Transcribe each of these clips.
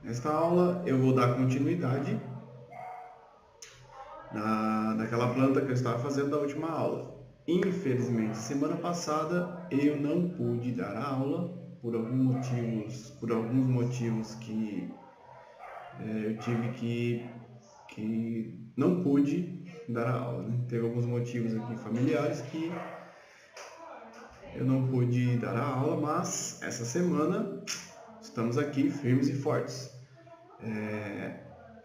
Nesta aula eu vou dar continuidade naquela planta que eu estava fazendo da última aula. Infelizmente, semana passada eu não pude dar a aula por alguns motivos que eu tive que não pude dar a aula, né? Teve alguns motivos aqui familiares que eu não pude dar a aula, mas essa semana estamos aqui firmes e fortes.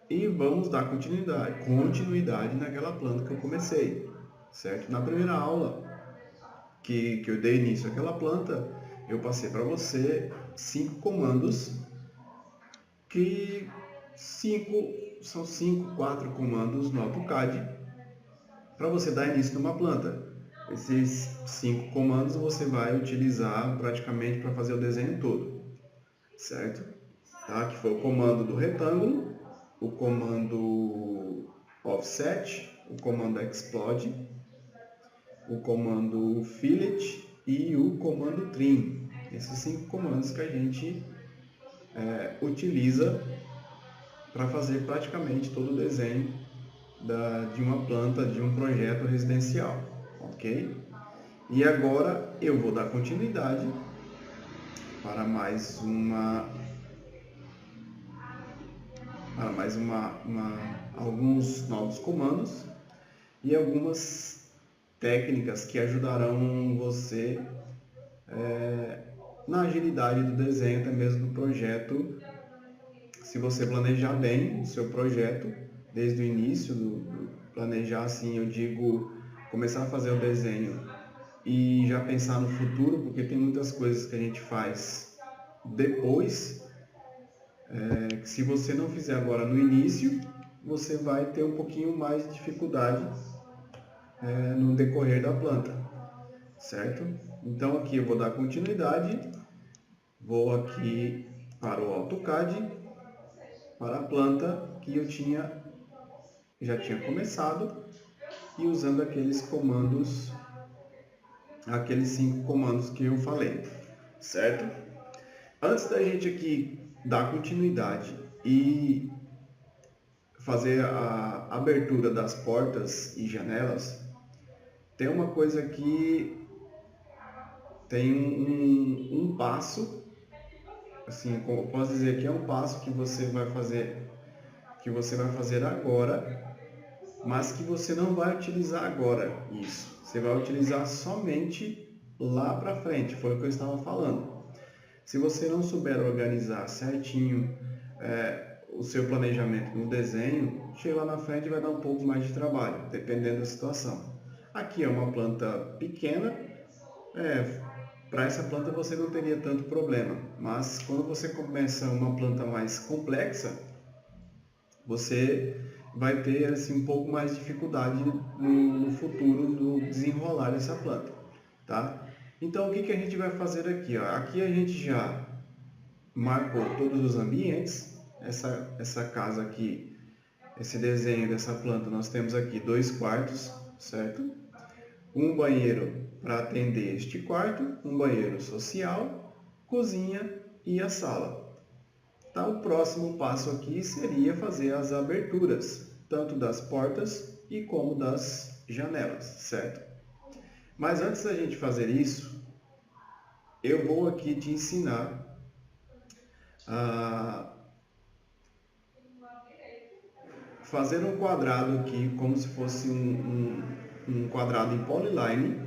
E vamos dar continuidade naquela planta que eu comecei, certo? Na primeira aula que eu dei início àquela planta, eu passei para você 5 comandos, que são 4 comandos no AutoCAD para você dar início numa planta. Esses 5 comandos você vai utilizar praticamente para fazer o desenho todo, certo? Tá? Que foi o comando do retângulo, o comando offset, o comando explode, o comando fillet e o comando trim. Esses 5 comandos que a gente utiliza para fazer praticamente todo o desenho de uma planta, de um projeto residencial, ok? E agora eu vou dar continuidade para alguns novos comandos e algumas técnicas que ajudarão você na agilidade do desenho, até mesmo do projeto. Se você planejar bem o seu projeto desde o início, planejar assim, eu digo, começar a fazer o desenho e já pensar no futuro, porque tem muitas coisas que a gente faz depois, que se você não fizer agora no início, você vai ter um pouquinho mais de dificuldade no decorrer da planta, certo? Então aqui eu vou dar continuidade, vou aqui para o AutoCAD, para a planta que eu já tinha começado, e usando aqueles 5 comandos que eu falei, certo? Antes da gente aqui dar continuidade e fazer a abertura das portas e janelas, tem uma coisa que tem um passo, assim, como eu posso dizer que é um passo que você vai fazer agora, mas que você não vai utilizar agora isso. Você vai utilizar somente lá para frente, foi o que eu estava falando. Se você não souber organizar certinho o seu planejamento no desenho, chega lá na frente vai dar um pouco mais de trabalho, dependendo da situação. Aqui é uma planta pequena, para essa planta você não teria tanto problema, mas quando você começa uma planta mais complexa, você vai ter assim, um pouco mais de dificuldade no futuro do desenrolar dessa planta, tá? Então, o que a gente vai fazer aqui? Ó? Aqui a gente já marcou todos os ambientes. Essa casa aqui, esse desenho dessa planta, nós temos aqui 2 quartos, certo? Um banheiro para atender este quarto, um banheiro social, cozinha e a sala. Tá, o próximo passo aqui seria fazer as aberturas, tanto das portas e como das janelas, certo? Mas antes da gente fazer isso, eu vou aqui te ensinar a fazer um quadrado aqui, como se fosse um quadrado em polyline,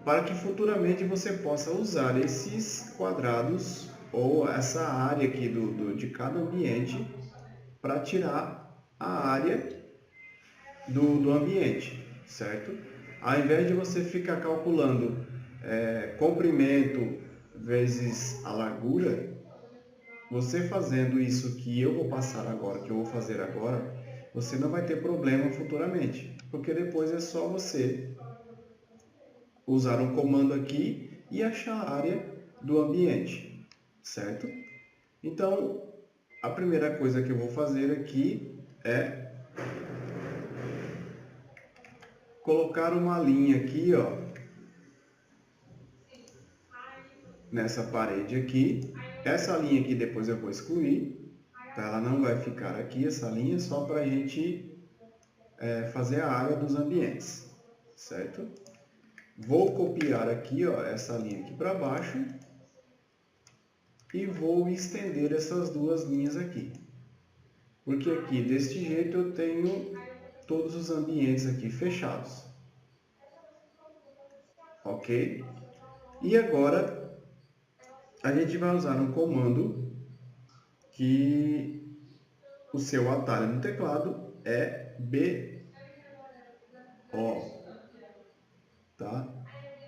para que futuramente você possa usar esses quadrados ou essa área aqui de cada ambiente para tirar a área do ambiente, certo? Ao invés de você ficar calculando comprimento vezes a largura, você fazendo isso que eu vou passar agora, que eu vou fazer agora, você não vai ter problema futuramente, porque depois é só você usar um comando aqui e achar a área do ambiente, certo? Então, a primeira coisa que eu vou fazer aqui é colocar uma linha aqui, ó, nessa parede aqui, Essa linha aqui depois eu vou excluir, tá? Ela não vai ficar aqui, essa linha, só para a gente fazer a área dos ambientes, certo? Vou copiar aqui, ó, essa linha aqui para baixo e vou estender essas duas linhas aqui. Porque aqui, deste jeito, eu tenho todos os ambientes aqui fechados. Ok? E agora, a gente vai usar um comando que o seu atalho no teclado é BO, tá?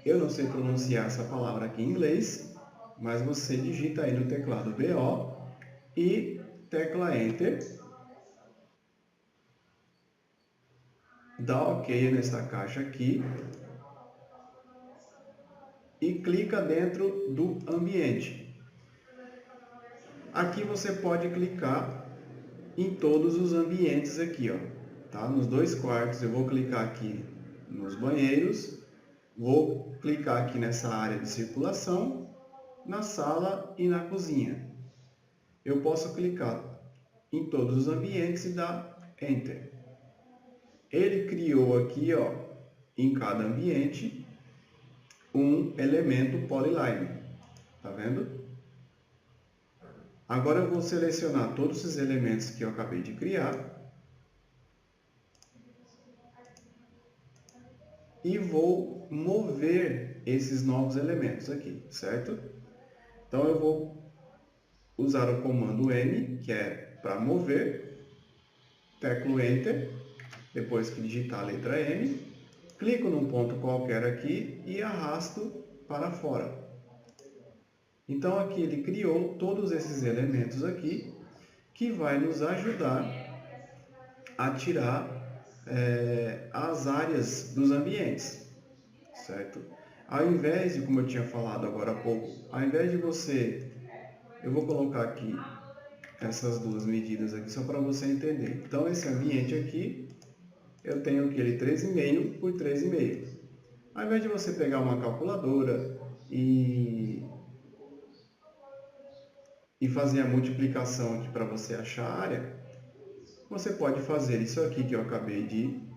Eu não sei pronunciar essa palavra aqui em inglês, mas você digita aí no teclado BO e tecla Enter. Dá OK nessa caixa aqui e clica dentro do ambiente. Aqui você pode clicar em todos os ambientes aqui, ó, tá? Nos 2 quartos eu vou clicar aqui nos banheiros, vou clicar aqui nessa área de circulação, na sala e na cozinha. Eu posso clicar em todos os ambientes e dar Enter. Ele criou aqui, ó, em cada ambiente, um elemento polyline. Tá vendo? Agora eu vou selecionar todos esses elementos que eu acabei de criar e vou mover esses novos elementos aqui, certo? Então eu vou usar o comando M, que é para mover, teclo Enter, depois que digitar a letra M, clico num ponto qualquer aqui e arrasto para fora. Então aqui ele criou todos esses elementos aqui, que vai nos ajudar a tirar as áreas dos ambientes, certo? Ao invés de, como eu tinha falado agora há pouco, ao invés de você, eu vou colocar aqui essas duas medidas aqui só para você entender. Então esse ambiente aqui, eu tenho aquele 3,5 por 3,5. Ao invés de você pegar uma calculadora e fazer a multiplicação aqui para você achar a área, você pode fazer isso aqui que eu acabei de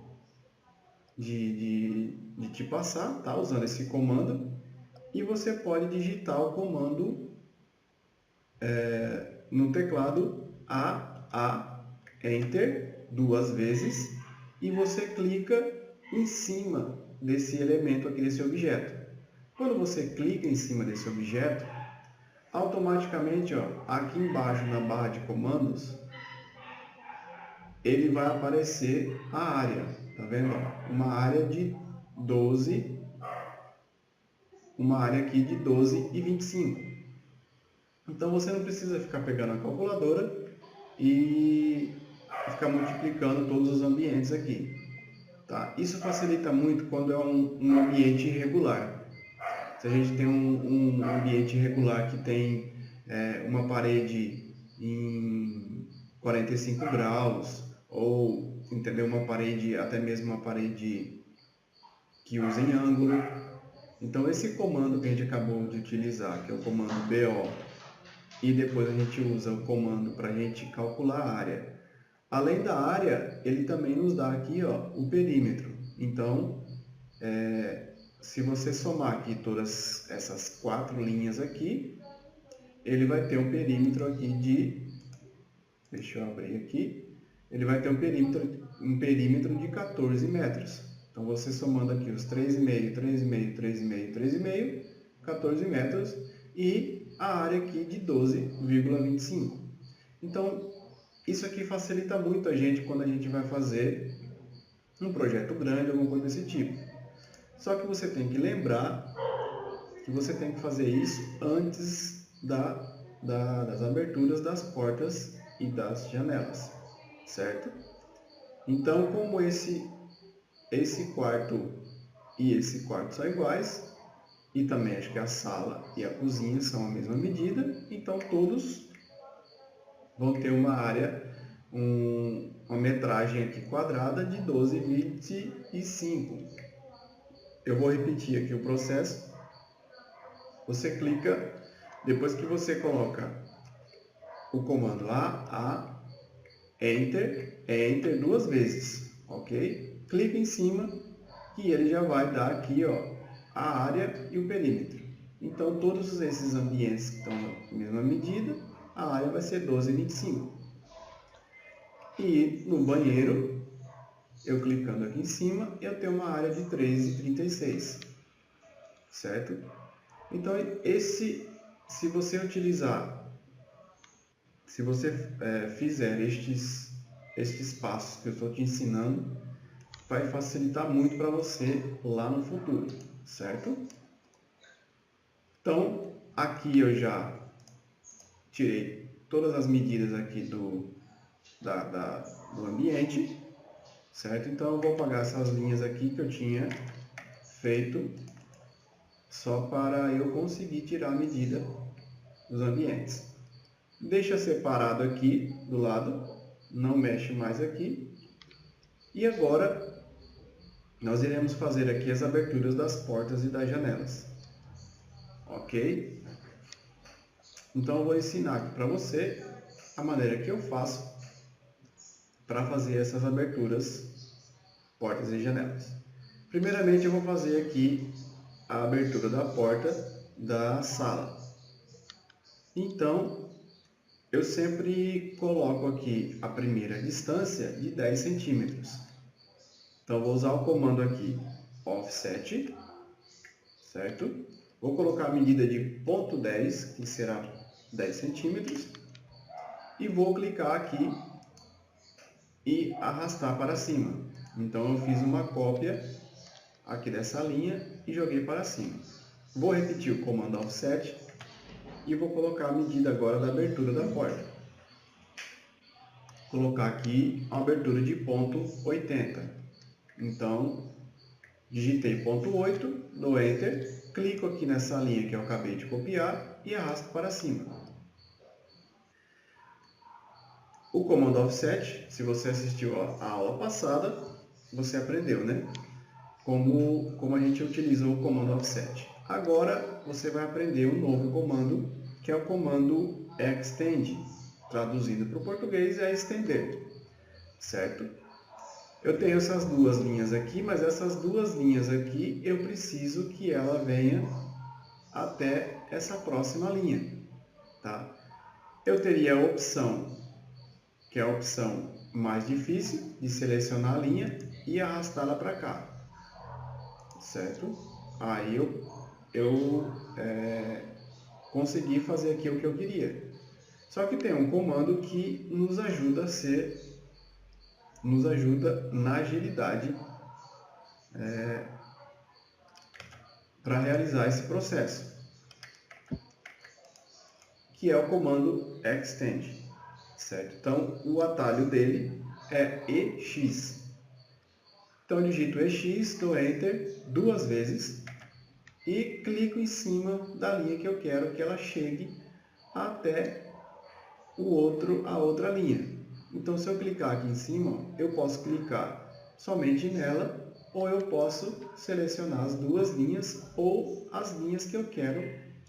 te passar, tá? Usando esse comando. E você pode digitar o comando no teclado A, Enter, 2 vezes, e você clica em cima desse elemento aqui, desse objeto. Quando você clica em cima desse objeto, automaticamente, ó, aqui embaixo na barra de comandos, ele vai aparecer a área, tá vendo? Uma área de 12, uma área aqui de 12 e 25. Então você não precisa ficar pegando a calculadora e ficar multiplicando todos os ambientes aqui, tá? Isso facilita muito quando é um ambiente irregular. Se a gente tem um ambiente irregular que tem uma parede em 45 graus, ou entendeu? Uma parede, até mesmo uma parede que usa em ângulo. Então esse comando que a gente acabou de utilizar, que é o comando BO, e depois a gente usa o comando para a gente calcular a área. Além da área, ele também nos dá aqui, ó, o perímetro. Então, se você somar aqui todas essas 4 linhas aqui, ele vai ter um perímetro aqui de, deixa eu abrir aqui, ele vai ter um perímetro de 14 metros. Então você somando aqui os 3,5, 3,5, 3,5, 3,5, 14 metros e a área aqui de 12,25. Então isso aqui facilita muito a gente quando a gente vai fazer um projeto grande, alguma coisa desse tipo. Só que você tem que lembrar que você tem que fazer isso antes das aberturas das portas e das janelas, certo? Então, como esse quarto e esse quarto são iguais, e também acho que a sala e a cozinha são a mesma medida, então todos vão ter uma área, uma metragem aqui quadrada de 12,25. Eu vou repetir aqui o processo. Você clica Depois que você coloca o comando Enter, Enter duas vezes, ok? Clica em cima e ele já vai dar aqui, ó, a área e o perímetro. Então, todos esses ambientes que estão na mesma medida, a área vai ser 12,25. E no banheiro, eu clicando aqui em cima, eu tenho uma área de 13,36, certo? Então, se você fizer estes passos que eu estou te ensinando, vai facilitar muito para você lá no futuro, certo? Então, aqui eu já tirei todas as medidas aqui do ambiente, certo? Então, eu vou apagar essas linhas aqui que eu tinha feito só para eu conseguir tirar a medida dos ambientes. Deixa separado aqui do lado, não mexe mais aqui. E agora, nós iremos fazer aqui as aberturas das portas e das janelas. Ok? Então, eu vou ensinar aqui para você a maneira que eu faço para fazer essas aberturas, portas e janelas. Primeiramente, eu vou fazer aqui a abertura da porta da sala. Então, eu sempre coloco aqui a primeira distância de 10 centímetros. Então, vou usar o comando aqui, offset, certo? Vou colocar a medida de ponto 10, que será 10 centímetros, e vou clicar aqui e arrastar para cima. Então, eu fiz uma cópia aqui dessa linha e joguei para cima. Vou repetir o comando offset e vou colocar a medida agora da abertura da porta. Colocar aqui uma abertura de ponto 80. Então, digitei ponto 8, dou Enter, clico aqui nessa linha que eu acabei de copiar e arrasto para cima. O comando offset, se você assistiu a aula passada, você aprendeu, né? Como a gente utiliza o comando offset. Agora você vai aprender um novo comando, que é o comando extend, traduzindo para o português é estender, certo? Eu tenho essas duas linhas aqui, mas essas duas linhas aqui eu preciso que ela venha até essa próxima linha, tá? Eu teria a opção, que é a opção mais difícil, de selecionar a linha e arrastá-la para cá, certo? Aí eu consegui fazer aqui o que eu queria. Só que tem um comando que nos ajuda na agilidade para realizar esse processo, que é o comando extend, certo? Então, o atalho dele é EX. Então, eu digito EX, dou Enter duas vezes e clico em cima da linha que eu quero que ela chegue até a outra linha. Então, se eu clicar aqui em cima, eu posso clicar somente nela, ou eu posso selecionar as duas linhas ou as linhas que eu quero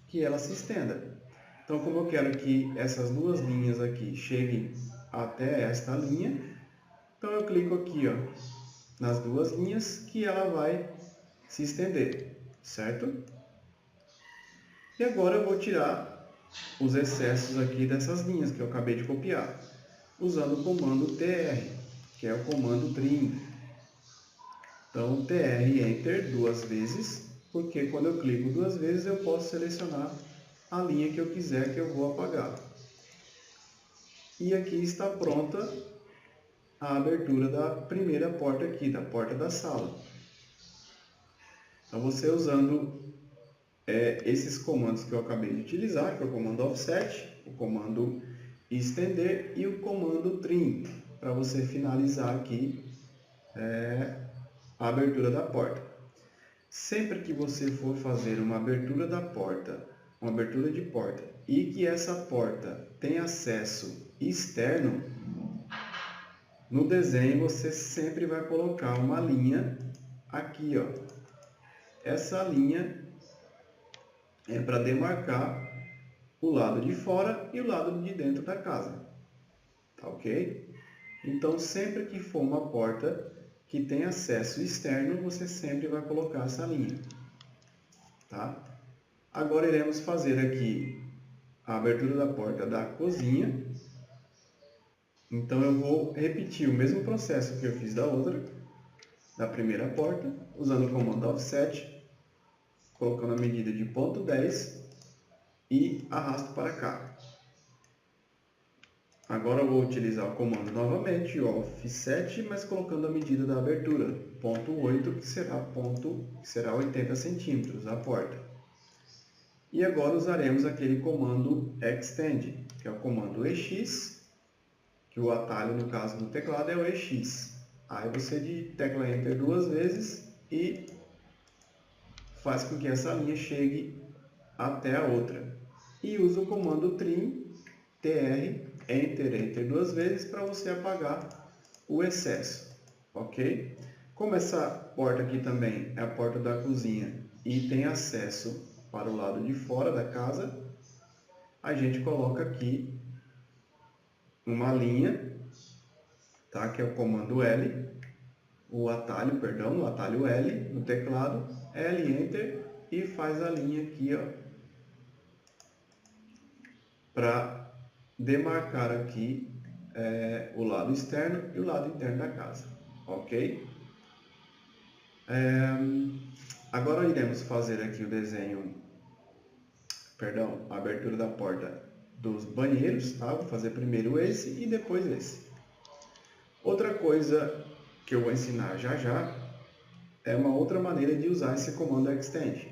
que ela se estenda. Então, como eu quero que essas duas linhas aqui cheguem até esta linha, então eu clico aqui, ó, nas duas linhas que ela vai se estender, certo? E agora eu vou tirar os excessos aqui dessas linhas que eu acabei de copiar, usando o comando TR, que é o comando trim. Então, TR Enter duas vezes, porque quando eu clico duas vezes eu posso selecionar a linha que eu quiser que eu vou apagar. E aqui está pronta a abertura da primeira porta aqui, da porta da sala. Então, você usando esses comandos que eu acabei de utilizar, que é o comando offset, o comando estender e o comando trim, para você finalizar aqui a abertura da porta. Sempre que você for fazer uma abertura da porta, uma abertura de porta, e que essa porta tem acesso externo, no desenho você sempre vai colocar uma linha aqui, ó. Essa linha é para demarcar o lado de fora e o lado de dentro da casa, tá ok? Então, sempre que for uma porta que tem acesso externo, você sempre vai colocar essa linha, tá? Agora iremos fazer aqui a abertura da porta da cozinha. Então eu vou repetir o mesmo processo que eu fiz da primeira porta, usando o comando offset, colocando a medida de 0,10 e arrasto para cá. Agora eu vou utilizar o comando novamente, offset, mas colocando a medida da abertura, 0,8, que será 80 centímetros a porta. E agora usaremos aquele comando extend, que é o comando EX, que o atalho no caso do teclado é o EX. Aí você tecla Enter 2 vezes e faz com que essa linha chegue até a outra. E usa o comando trim, TR, Enter 2 vezes para você apagar o excesso, ok? Como essa porta aqui também é a porta da cozinha e tem acesso para o lado de fora da casa, a gente coloca aqui uma linha, tá? Que é o comando L, o atalho L no teclado, L, Enter, e faz a linha aqui, ó, para demarcar aqui o lado externo e o lado interno da casa, ok? Agora iremos fazer aqui o desenho, a abertura da porta dos banheiros, tá? Vou fazer primeiro esse e depois esse. Outra coisa que eu vou ensinar já já é uma outra maneira de usar esse comando extend,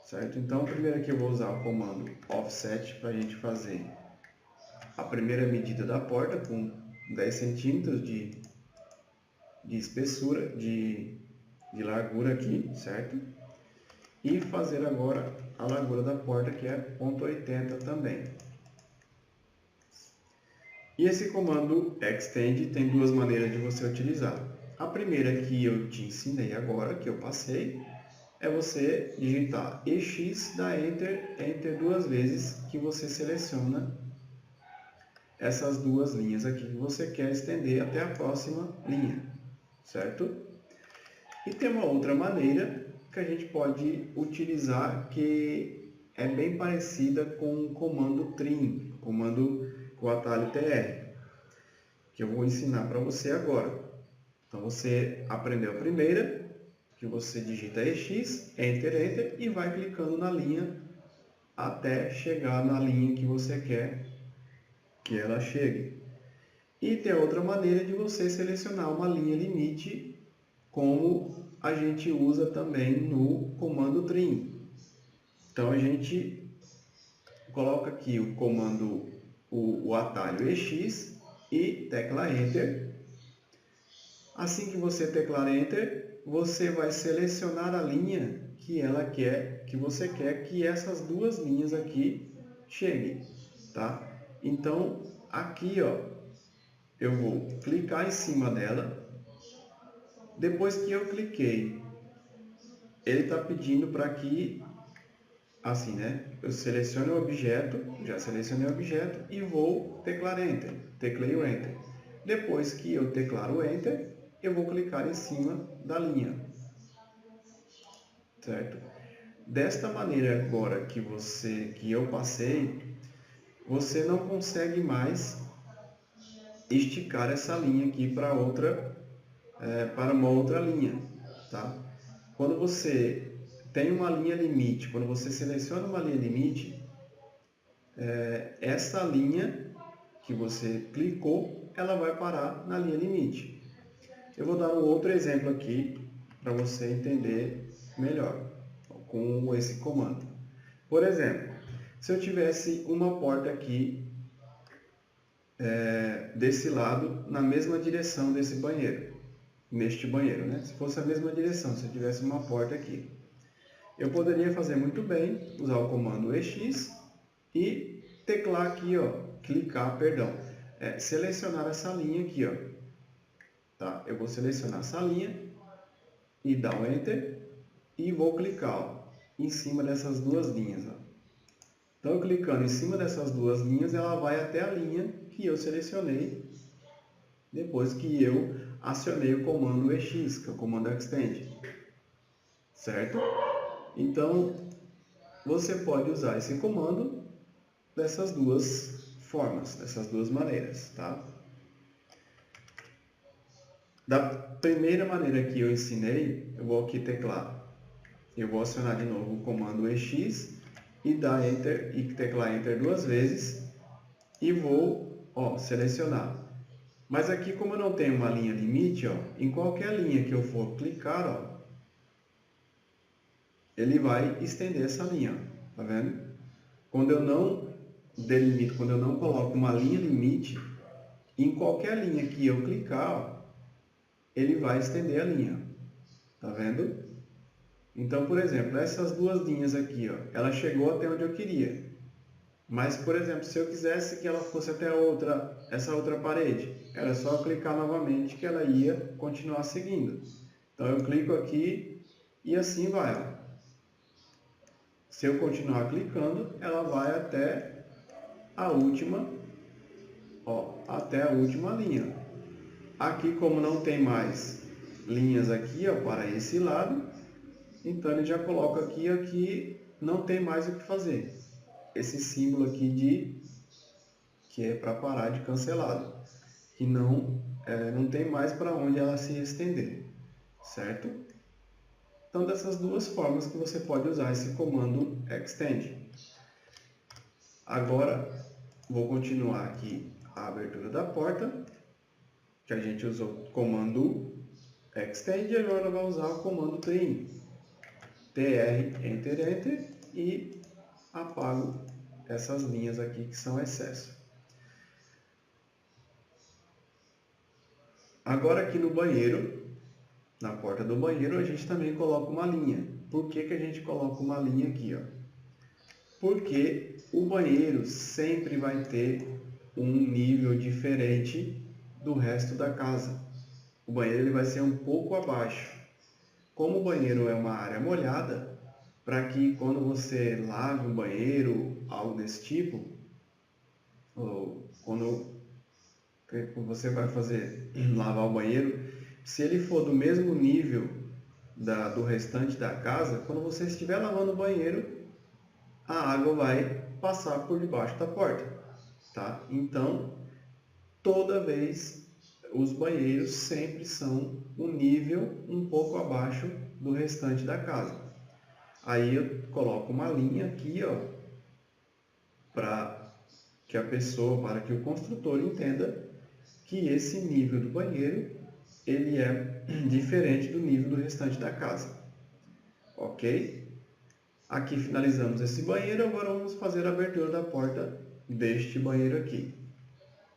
certo? Então, primeiro aqui eu vou usar o comando offset para a gente fazer a primeira medida da porta com 10 centímetros de espessura, de largura aqui, certo? E fazer agora a largura da porta, que é 0,80 também. E esse comando extend tem duas maneiras de você utilizar. A primeira que eu te ensinei agora, que eu passei, é você digitar EX, dá Enter 2 vezes, que você seleciona essas duas linhas aqui que você quer estender até a próxima linha, certo? E tem uma outra maneira que a gente pode utilizar que é bem parecida com o comando trim, comando com o atalho TR, que eu vou ensinar para você agora. Então você aprendeu a primeira, que você digita EX, Enter e vai clicando na linha até chegar na linha que você quer que ela chegue. E tem outra maneira de você selecionar uma linha limite, como a gente usa também no comando trim. Então a gente coloca aqui o comando, o atalho EX e tecla Enter. Assim que você teclar Enter, você vai selecionar a linha que você quer que essas duas linhas aqui cheguem, tá? Então aqui, ó, eu vou clicar em cima dela. Depois que eu cliquei, ele está pedindo para que, assim, né? Eu seleciono o objeto, já selecionei o objeto e vou teclar Enter. Teclei o Enter. Depois que eu teclar o Enter, eu vou clicar em cima da linha, certo? Desta maneira agora que eu passei, você não consegue mais esticar essa linha aqui para uma outra linha, tá? Quando você tem uma linha limite, quando você seleciona uma linha limite, essa linha que você clicou, ela vai parar na linha limite. Eu vou dar um outro exemplo aqui para você entender melhor com esse comando. Por exemplo, se eu tivesse uma porta aqui desse lado, na mesma direção desse banheiro, neste banheiro, né? Se fosse a mesma direção, se eu tivesse uma porta aqui, eu poderia fazer muito bem, usar o comando EX e teclar aqui, ó, selecionar essa linha aqui, ó, tá? Eu vou selecionar essa linha e dar um Enter e vou clicar, ó, em cima dessas duas linhas, ó, Então, clicando em cima dessas duas linhas, ela vai até a linha que eu selecionei depois que eu acionei o comando EX, que é o comando Extend. Certo? Então, você pode usar esse comando dessas duas formas, dessas duas maneiras, tá? Da primeira maneira que eu ensinei, eu vou aqui teclar. Eu vou acionar de novo o comando EX e dar Enter e teclar Enter duas vezes e vou, selecionar. Mas aqui, como eu não tenho uma linha limite, em qualquer linha que eu for clicar, ele vai estender essa linha, tá vendo? Quando eu não delimito, quando eu não coloco uma linha limite, em qualquer linha que eu clicar, ele vai estender a linha, tá vendo? Então, por exemplo, essas duas linhas aqui, ela chegou até onde eu queria. Mas, por exemplo, se eu quisesse que ela fosse até essa outra parede, era só clicar novamente que ela ia continuar seguindo. Então, eu clico aqui e assim vai. Se eu continuar clicando, ela vai até a última, até a última linha. Aqui, como não tem mais linhas aqui, para esse lado, então ele já coloca aqui não tem mais o que fazer. Esse símbolo aqui que é para parar de cancelado, que não tem mais para onde ela se estender, certo? Então, dessas duas formas que você pode usar esse comando Extend. Agora, vou continuar aqui a abertura da porta, que a gente usou o comando Extend, e agora vai usar o comando Trim. TR, Enter, Enter, e apago essas linhas aqui que são excesso. Agora aqui no banheiro, na porta do banheiro, a gente também coloca uma linha. Por que a gente coloca uma linha aqui? Porque o banheiro sempre vai ter um nível diferente do resto da casa. O banheiro ele vai ser um pouco abaixo. Como o banheiro é uma área molhada, para que quando você lave um banheiro, algo desse tipo, ou quando você vai lavar o banheiro, se ele for do mesmo nível do restante da casa, quando você estiver lavando o banheiro, a água vai passar por debaixo da porta, tá? Então, toda vez os banheiros sempre são um nível um pouco abaixo do restante da casa. Aí eu coloco uma linha aqui, para que para que o construtor entenda que esse nível do banheiro ele é diferente do nível do restante da casa. Ok? Aqui finalizamos esse banheiro, agora vamos fazer a abertura da porta deste banheiro aqui.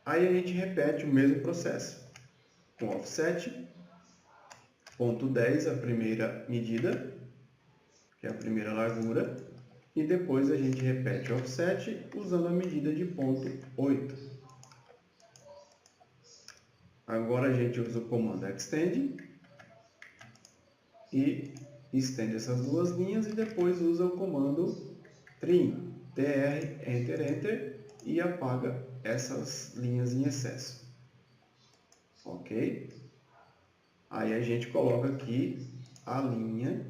Aí a gente repete o mesmo processo. Com offset, ponto 10, a primeira medida, que é a primeira largura, e depois a gente repete o offset usando a medida de ponto 8. Agora a gente usa o comando Extend e estende essas duas linhas e depois usa o comando Trim, TR, Enter, Enter e apaga essas linhas em excesso. Ok? Aí a gente coloca aqui a linha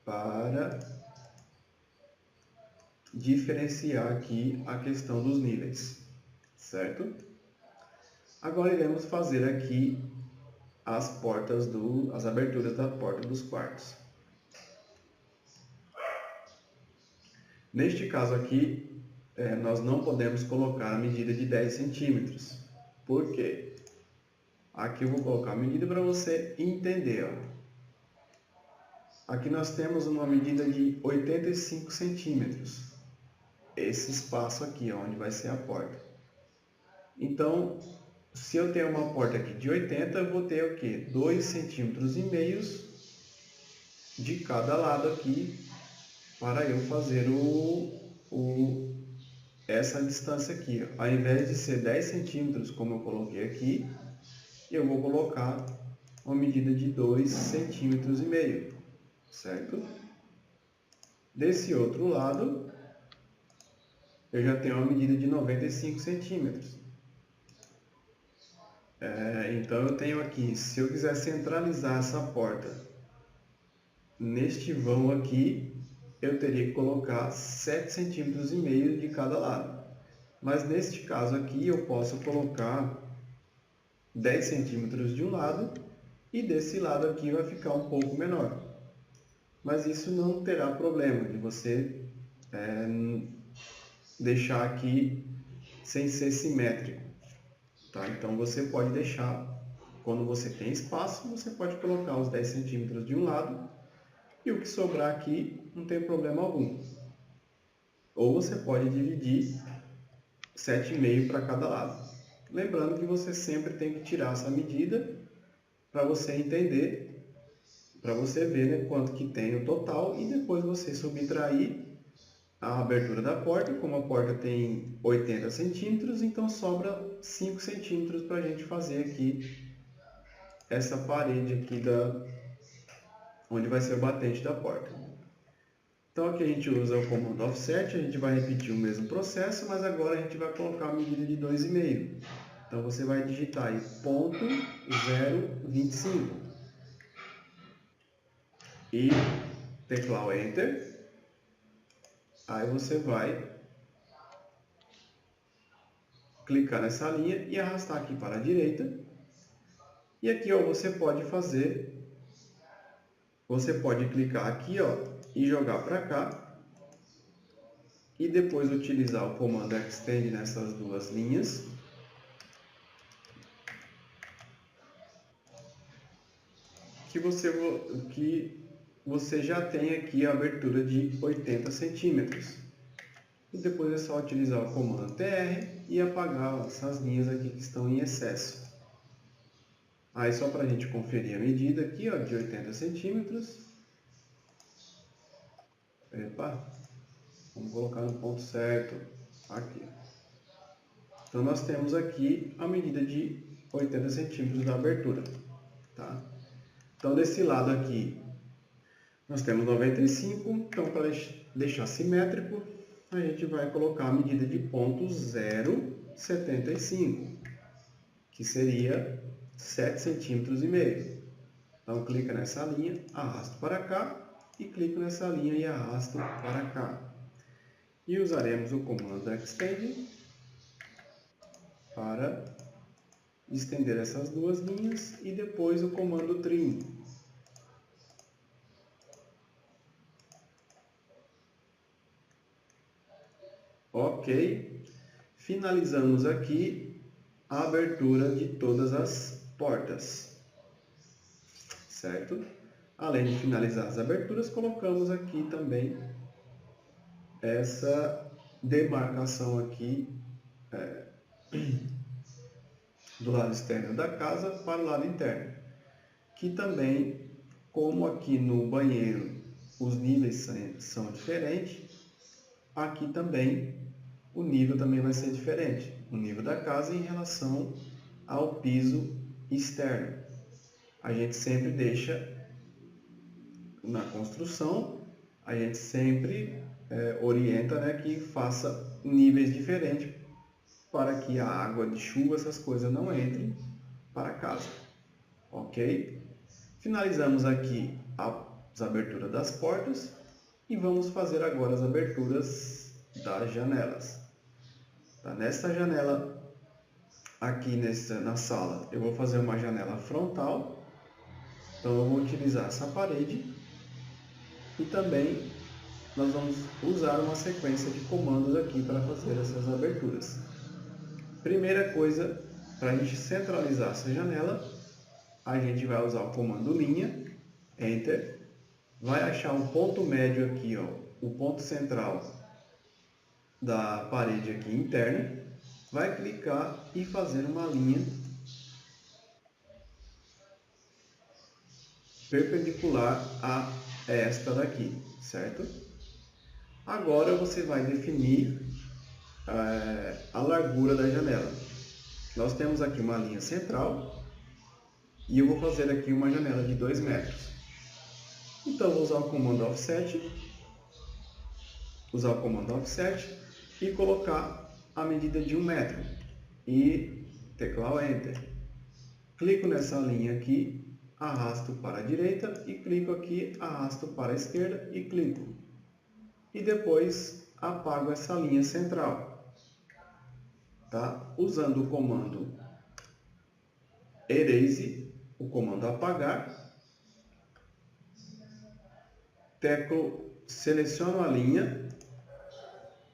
para diferenciar aqui a questão dos níveis, certo? Agora iremos fazer aqui as aberturas da porta dos quartos. Neste caso aqui, nós não podemos colocar a medida de 10 centímetros. Por quê? Aqui eu vou colocar a medida para você entender. Aqui nós temos uma medida de 85 centímetros. Esse espaço aqui, onde vai ser a porta. Então, se eu tenho uma porta aqui de 80, eu vou ter o quê? 2,5 centímetros de cada lado aqui para eu fazer essa distância aqui. Ao invés de ser 10 centímetros, como eu coloquei aqui, eu vou colocar uma medida de 2,5 centímetros, certo? Desse outro lado, eu já tenho uma medida de 95 centímetros. Então eu tenho aqui, se eu quiser centralizar essa porta neste vão aqui, eu teria que colocar 7,5 centímetros de cada lado. Mas neste caso aqui eu posso colocar 10 centímetros de um lado e desse lado aqui vai ficar um pouco menor. Mas isso não terá problema de você deixar aqui sem ser simétrico. Tá? Então você pode deixar, quando você tem espaço, você pode colocar os 10 centímetros de um lado e o que sobrar aqui não tem problema algum. Ou você pode dividir 7,5 para cada lado. Lembrando que você sempre tem que tirar essa medida para você entender, para você ver, né, quanto que tem o total e depois você subtrair a abertura da porta. Como a porta tem 80 centímetros, então sobra 5 centímetros para a gente fazer aqui essa parede aqui onde vai ser o batente da porta. Então aqui a gente usa o comando offset, a gente vai repetir o mesmo processo, mas agora a gente vai colocar a medida de 2,5. Então você vai digitar aí ponto 0,25 e teclar o Enter. Aí você vai clicar nessa linha e arrastar aqui para a direita. E aqui, ó, você pode clicar aqui, ó, e jogar para cá. E depois utilizar o comando Extend nessas duas linhas. Que você já tem aqui a abertura de 80 centímetros. E depois é só utilizar o comando TR e apagar essas linhas aqui que estão em excesso. Aí só para a gente conferir a medida aqui, ó, de 80 centímetros. Epa, vamos colocar no ponto certo, aqui. Então nós temos aqui a medida de 80 centímetros da abertura. Tá? Então desse lado aqui nós temos 95, então para deixar simétrico, a gente vai colocar a medida de ponto 0,75, que seria 7,5 centímetros. Então clica nessa linha, arrasto para cá e clico nessa linha e arrasto para cá. E usaremos o comando Extend para estender essas duas linhas e depois o comando Trim. Ok, finalizamos aqui a abertura de todas as portas, certo? Além de finalizar as aberturas, colocamos aqui também essa demarcação aqui do lado externo da casa para o lado interno, que também, como aqui no banheiro os níveis são diferentes, aqui também o nível também vai ser diferente, o nível da casa em relação ao piso externo. A gente sempre deixa na construção, a gente sempre orienta, né, que faça níveis diferentes para que a água de chuva, essas coisas não entrem para casa, ok? Finalizamos aqui as aberturas das portas e vamos fazer agora as aberturas das janelas. Tá? Nesta janela aqui na sala eu vou fazer uma janela frontal, então eu vou utilizar essa parede e também nós vamos usar uma sequência de comandos aqui para fazer essas aberturas. Primeira coisa, para a gente centralizar essa janela, a gente vai usar o comando linha, Enter, vai achar um ponto médio aqui, ó, o ponto central da parede aqui interna, vai clicar e fazer uma linha perpendicular a esta daqui, certo? Agora você vai definir a largura da janela. Nós temos aqui uma linha central e eu vou fazer aqui uma janela de 2 metros. Então vou usar o comando offset, e colocar a medida de 1 metro e teclar o Enter. Clico nessa linha aqui, arrasto para a direita e clico aqui, arrasto para a esquerda e clico. E depois apago essa linha central, tá? Usando o comando Erase, o comando apagar, seleciono a linha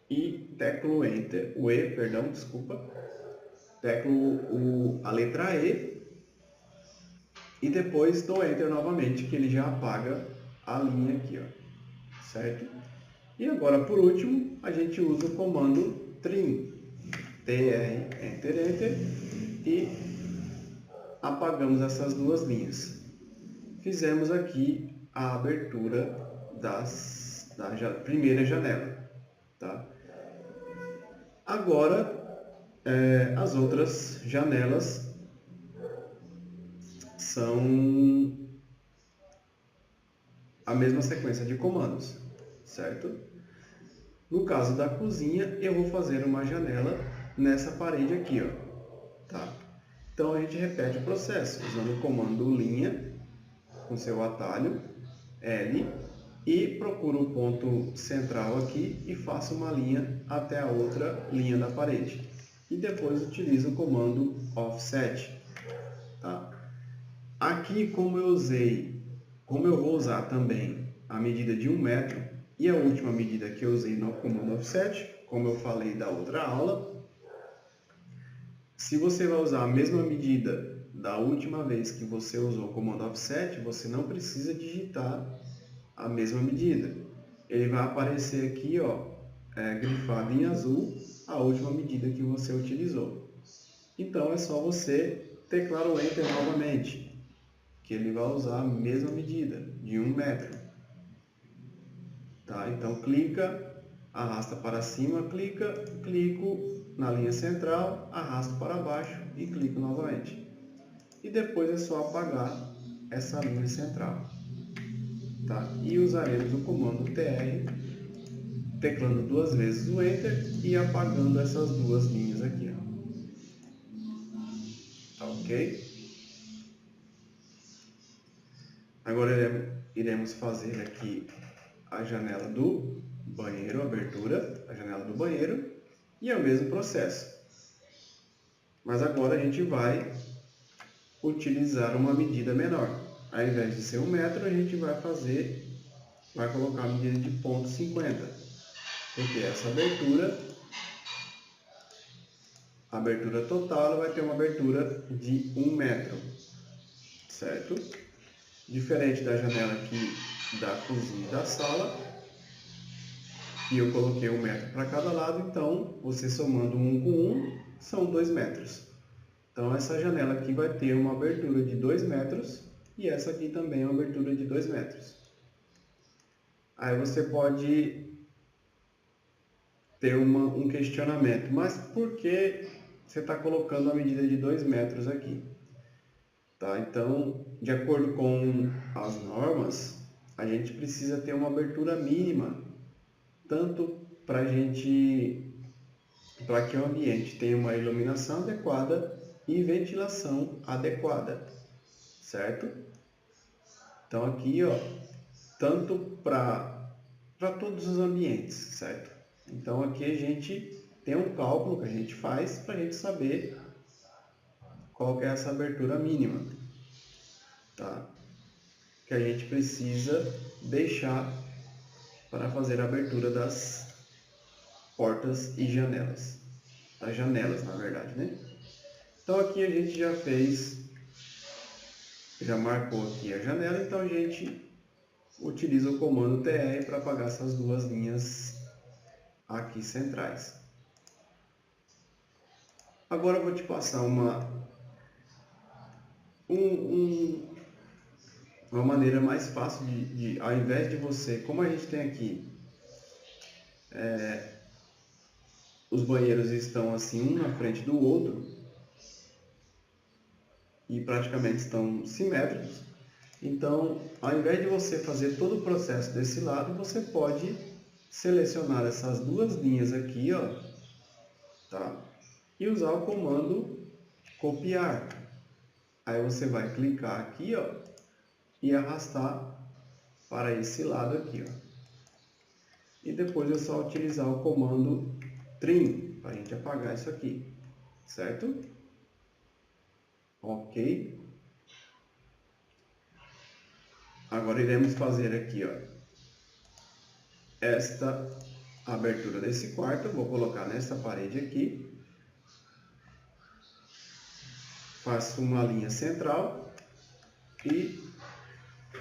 e teclo Enter, teclo a letra E e depois dou Enter novamente, que ele já apaga a linha aqui, ó, certo? E agora, por último, a gente usa o comando Trim, TR, Enter, Enter, e apagamos essas duas linhas. Fizemos aqui a abertura da primeira janela, tá? Agora, as outras janelas são a mesma sequência de comandos, certo? No caso da cozinha, eu vou fazer uma janela nessa parede aqui, ó, tá? Então a gente repete o processo usando o comando linha com seu atalho L e procuro o ponto central aqui e faço uma linha até a outra linha da parede. E depois utilizo o comando offset, tá? Aqui, como eu vou usar também a medida de 1 metro e a última medida que eu usei no comando offset, como eu falei da outra aula, se você vai usar a mesma medida da última vez que você usou o comando offset, você não precisa digitar a mesma medida. Ele vai aparecer aqui, ó, grifado em azul, a última medida que você utilizou. Então é só você teclar o Enter novamente, que ele vai usar a mesma medida, de 1 metro. Tá? Então clica, arrasta para cima, clico na linha central, arrasto para baixo e clico novamente. E depois é só apagar essa linha central. Tá? E usaremos o comando TR, teclando duas vezes o Enter e apagando essas duas linhas aqui. Ó. Tá ok? Agora iremos fazer aqui a janela do banheiro, abertura, a janela do banheiro, e é o mesmo processo. Mas agora a gente vai utilizar uma medida menor. Ao invés de ser 1 metro, a gente vai colocar a medida de 0,50, porque essa abertura total ela vai ter uma abertura de 1 metro, certo? Diferente da janela aqui da cozinha e da sala, que eu coloquei 1 metro para cada lado, então você somando um com um, são 2 metros. Então essa janela aqui vai ter uma abertura de 2 metros e essa aqui também é uma abertura de 2 metros. Aí você pode ter um questionamento, mas por que você está colocando a medida de 2 metros aqui? Tá? Então, de acordo com as normas, a gente precisa ter uma abertura mínima, tanto para que o ambiente tenha uma iluminação adequada e ventilação adequada, certo? Então aqui, ó, tanto para todos os ambientes, certo? Então aqui a gente tem um cálculo que a gente faz para a gente saber qual que é essa abertura mínima, tá? Que a gente precisa deixar para fazer a abertura das portas e janelas. Das janelas, na verdade, né? Então aqui a gente já marcou aqui a janela, então a gente utiliza o comando TR para apagar essas duas linhas aqui centrais. Agora eu vou te passar uma maneira mais fácil ao invés de você, como a gente tem aqui, os banheiros estão assim, um na frente do outro, e praticamente estão simétricos. Então, ao invés de você fazer todo o processo desse lado, você pode selecionar essas duas linhas aqui, ó, tá? E usar o comando copiar. Aí você vai clicar aqui, ó, e arrastar para esse lado aqui, ó. E depois é só utilizar o comando trim para a gente apagar isso aqui, certo? Ok. Agora iremos fazer aqui, ó, esta abertura desse quarto. Vou colocar nessa parede aqui. Faço uma linha central e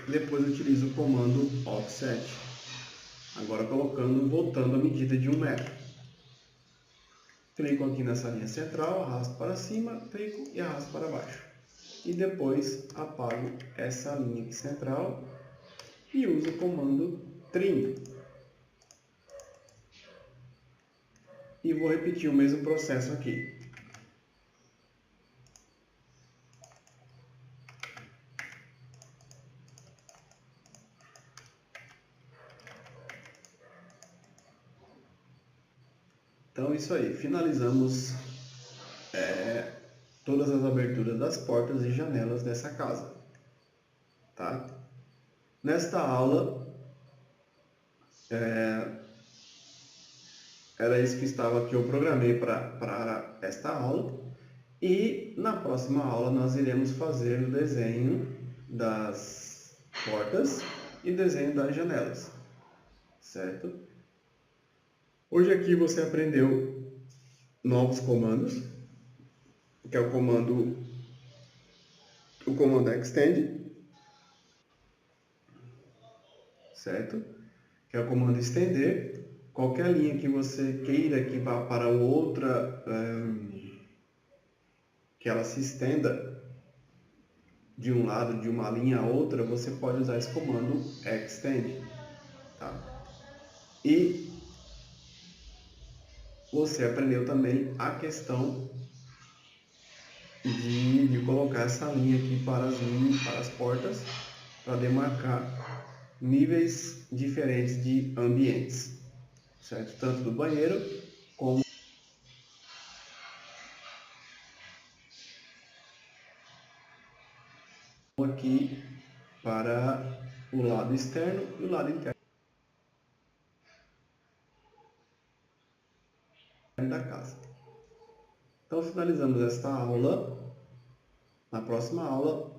depois utilizo o comando offset. Agora voltando a medida de 1 metro. Clico aqui nessa linha central, arrasto para cima, clico e arrasto para baixo. E depois apago essa linha aqui central e uso o comando trim. E vou repetir o mesmo processo aqui. Então, isso aí. Finalizamos todas as aberturas das portas e janelas dessa casa. Tá? Nesta aula, era isso que estava que eu programei para esta aula. E na próxima aula nós iremos fazer o desenho das portas e desenho das janelas. Certo? Hoje aqui você aprendeu novos comandos, que é o comando extend, certo? Que é o comando estender. Qualquer linha que você queira que vá para outra, que ela se estenda de um lado de uma linha a outra, você pode usar esse comando extend, tá? E você aprendeu também a questão de colocar essa linha aqui para as portas, para demarcar níveis diferentes de ambientes, certo? Tanto do banheiro como aqui para o lado externo e o lado interno da casa. Então finalizamos esta aula. Na próxima aula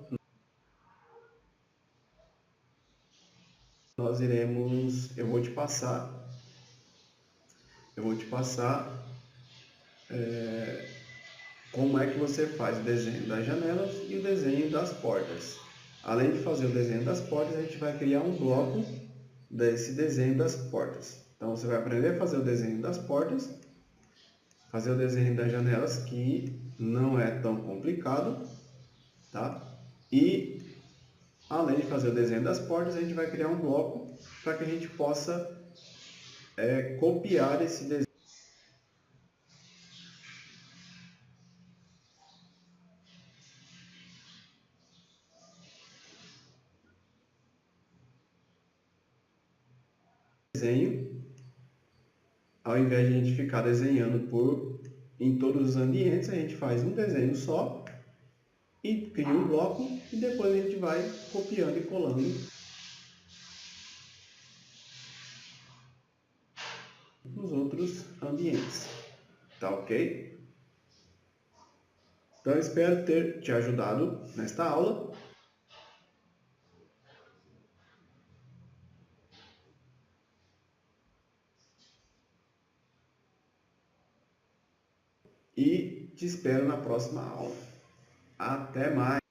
eu vou te passar como é que você faz o desenho das janelas e o desenho das portas. Além de fazer o desenho das portas, a gente vai criar um bloco desse desenho das portas. Então você vai aprender a fazer o desenho das portas, fazer o desenho das janelas, que não é tão complicado, tá? E além de fazer o desenho das portas, a gente vai criar um bloco para que a gente possa copiar esse desenho, ao invés de a gente ficar desenhando em todos os ambientes, a gente faz um desenho só e cria um bloco e depois a gente vai copiando e colando nos outros ambientes. Tá ok? Então eu espero ter te ajudado nesta aula. E te espero na próxima aula. Até mais!